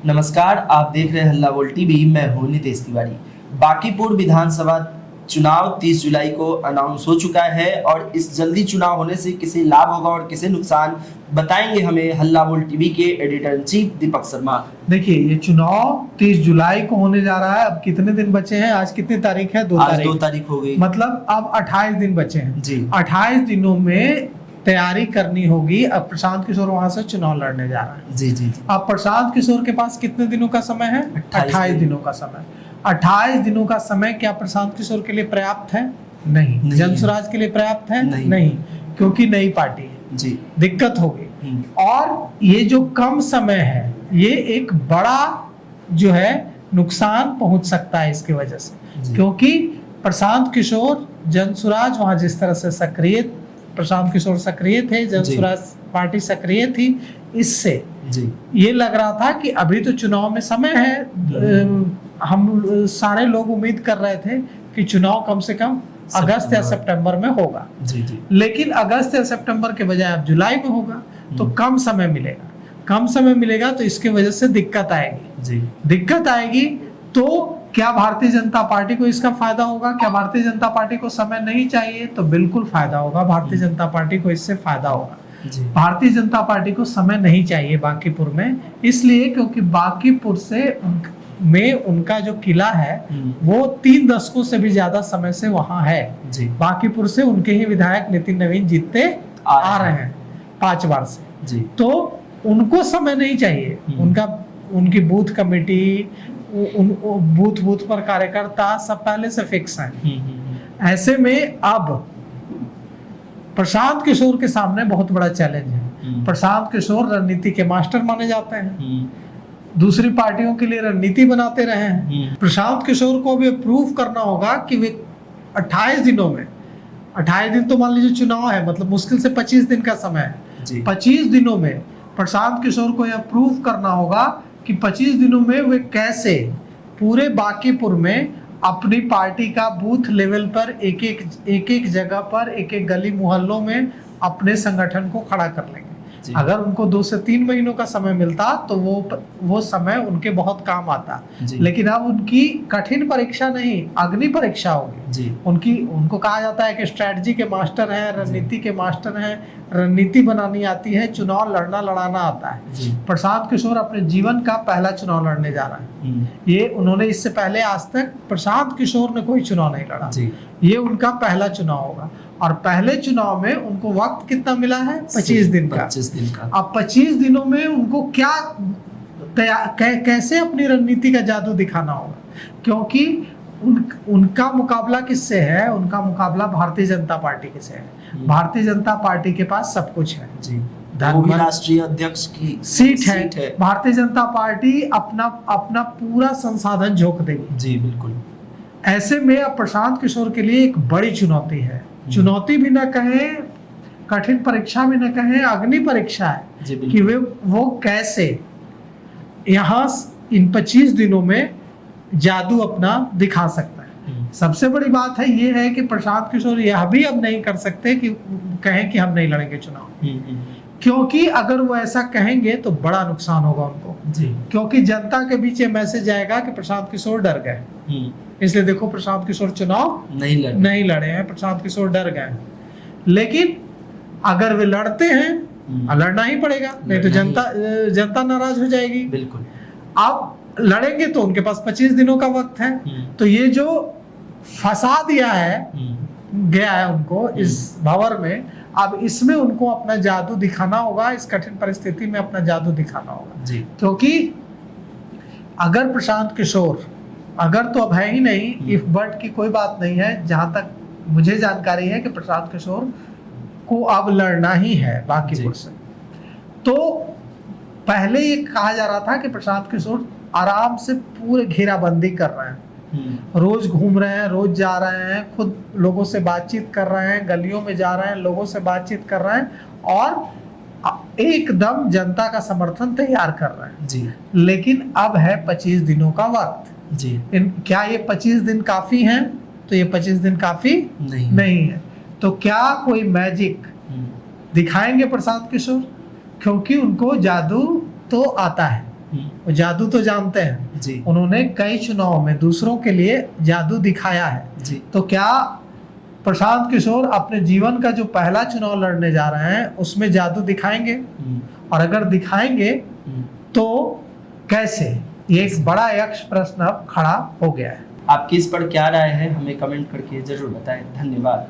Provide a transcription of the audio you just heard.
नमस्कार, आप देख रहे हैं हल्ला बोल टीवी। मैं हूं नितेश तिवारी। बांकीपुर विधानसभा चुनाव 30 जुलाई को अनाउंस हो चुका है और इस जल्दी चुनाव होने से किसे लाभ होगा और किसे नुकसान, बताएंगे हमें हल्ला बोल टीवी के editor in chief Deepak Sharma. देखिए, ये चुनाव 30 जुलाई को होने जा रहा है। अब कितने दिन बचे हैं? आज कितनी तारीख है? 2 तारीख हो गई। मतलब अब 28 दिन बचे हैं जी। 28 दिनों में तैयारी करनी होगी। अब प्रशांत किशोर वहां से चुनाव लड़ने जा रहा है। जी जी। अब प्रशांत किशोर के पास कितने दिनों का समय है? 28 दिनों का समय। 28 दिनों का समय क्या प्रशांत किशोर के लिए पर्याप्त है? नहीं। जनसुराज के लिए पर्याप्त है? नहीं, क्योंकि नई पार्टी है जी, दिक्कत होगी। और ये जो कम समय है, ये एक बड़ा जो है नुकसान पहुंच सकता है इसकी वजह से, क्योंकि प्रशांत किशोर, जनसुराज वहां जिस तरह से सक्रिय, प्रशांत किशोर सक्रिय थे, जनसुराज पार्टी सक्रिय थी, इससे जी ये लग रहा था कि अभी तो चुनाव में समय है। हम सारे लोग उम्मीद कर रहे थे कि चुनाव कम से कम अगस्त या सितंबर में होगा। जी जी। लेकिन अगस्त या सितंबर के बजाय अब जुलाई में होगा, तो कम समय मिलेगा। कम समय मिलेगा तो इसकी वजह से दिक्कत आएगी। जी, दिक्कत आएगी तो क्या भारतीय जनता पार्टी को इसका फायदा होगा? क्या भारतीय जनता पार्टी को समय नहीं चाहिए? तो बिल्कुल फायदा होगा। भारतीय जनता पार्टी को इससे फायदा होगा। भारतीय जनता पार्टी को समय नहीं चाहिए बांकीपुर में, इसलिए क्योंकि बांकीपुर में उनका जो किला है वो 3 दशकों से भी ज्यादा समय से वहां है। बांकीपुर से उनके ही विधायक नितिन नवीन जीतते आ रहे हैं 5 बार से जी। तो उनको समय नहीं चाहिए। उनकी बूथ कमेटी, बूथ पर कार्यकर्ता सब पहले से फिक्स हैं। ऐसे में अब प्रशांत किशोर के सामने बहुत बड़ा चैलेंज है। प्रशांत किशोर रणनीति के मास्टर माने जाते हैं, दूसरी पार्टियों के लिए रणनीति बनाते रहे हैं। प्रशांत किशोर को भी प्रूव करना होगा कि वे 28 दिनों में, 28 दिन तो मान लीजिए चुनाव है, मतलब मुश्किल से 25 दिन का समय है। 25 दिनों में प्रशांत किशोर को यह प्रूव करना होगा कि 25 दिनों में वे कैसे पूरे बांकीपुर में अपनी पार्टी का बूथ लेवल पर एक जगह पर, एक गली मोहल्लों में अपने संगठन को खड़ा कर लेंगे। अगर उनको 2 से 3 महीनों का समय मिलता तो वो समय उनके बहुत काम आता। लेकिन अब उनकी कठिन परीक्षा नहीं, अग्नि परीक्षा होगी। उनको कहा जाता है कि स्ट्रैटेजी के मास्टर हैं, रणनीति के मास्टर हैं, रणनीति बनानी आती है, चुनाव लड़ाना आता है। प्रशांत किशोर अपने जीवन का पहला चुनाव लड़ने जा रहा है। ये उन्होंने इससे पहले आज तक प्रशांत किशोर ने कोई चुनाव नहीं लड़ा। ये उनका पहला चुनाव होगा और पहले चुनाव में उनको वक्त कितना मिला है? 25 दिन का। अब 25 दिनों में उनको क्या कैसे अपनी रणनीति का जादू दिखाना होगा, क्योंकि उनका मुकाबला किससे है? उनका मुकाबला भारतीय जनता पार्टी के से है। भारतीय जनता पार्टी के पास सब कुछ है जी। राष्ट्रीय अध्यक्ष की सीट है। भारतीय जनता पार्टी अपना पूरा संसाधन झोंक देगी जी। बिल्कुल। ऐसे में अब प्रशांत किशोर के लिए एक बड़ी चुनौती है। चुनौती भी न कहें, कठिन परीक्षा भी न कहें, अग्नि परीक्षा है कि वो कैसे यहाँ इन 25 दिनों में जादू अपना दिखा सकता है। सबसे बड़ी बात है ये है कि प्रशांत किशोर यह भी अब नहीं कर सकते कि कहें कि हम नहीं लड़ेंगे चुनाव, क्योंकि अगर वो ऐसा कहेंगे तो बड़ा नुकसान होगा उनको जी। क्योंकि जनता के बीच ये मैसेज जाएगा कि प्रशांत किशोर डर गए, इसलिए देखो प्रशांत किशोर चुनाव नहीं लड़े हैं, प्रशांत किशोर डर गए। लेकिन अगर वे लड़ते हैं, लड़ना ही पड़ेगा, नहीं तो जनता नाराज हो जाएगी। बिल्कुल। अब लड़ेंगे तो उनके पास 25 दिनों का वक्त है। तो ये जो फंसा दिया है गया है उनको इस भंवर में, अब इसमें उनको अपना जादू दिखाना होगा। इस कठिन परिस्थिति में अपना जादू दिखाना होगा जी। क्योंकि अगर प्रशांत किशोर, अगर तो अब है ही नहीं, इफ बट की कोई बात नहीं है, जहां तक मुझे जानकारी है कि प्रशांत किशोर को अब लड़ना ही है बांकीपुर से। तो पहले ये कहा जा रहा था कि प्रशांत किशोर आराम से पूरे घेराबंदी कर रहे हैं, रोज घूम रहे हैं, रोज जा रहे हैं, खुद लोगों से बातचीत कर रहे हैं, गलियों में जा रहे हैं, लोगों से बातचीत कर रहे हैं और एकदम जनता का समर्थन तैयार कर रहे हैं जी। लेकिन अब है 25 दिनों का वक्त जी। क्या ये 25 दिन काफी हैं? तो ये 25 दिन काफी नहीं है। तो क्या कोई मैजिक दिखाएंगे प्रशांत किशोर? क्योंकि उनको जादू तो आता है, वो जादू तो जानते हैं जी उन्होंने कई चुनाव में दूसरों के लिए जादू दिखाया है जी तो क्या प्रशांत किशोर अपने जीवन का जो पहला चुनाव लड़ने जा रहे हैं उसमें जादू दिखाएंगे और अगर दिखाएंगे तो कैसे ये एक बड़ा यक्ष प्रश्न अब खड़ा हो गया है। आपकी इस पर क्या राय है हमें कमेंट करके जरूर बताएं। धन्यवाद।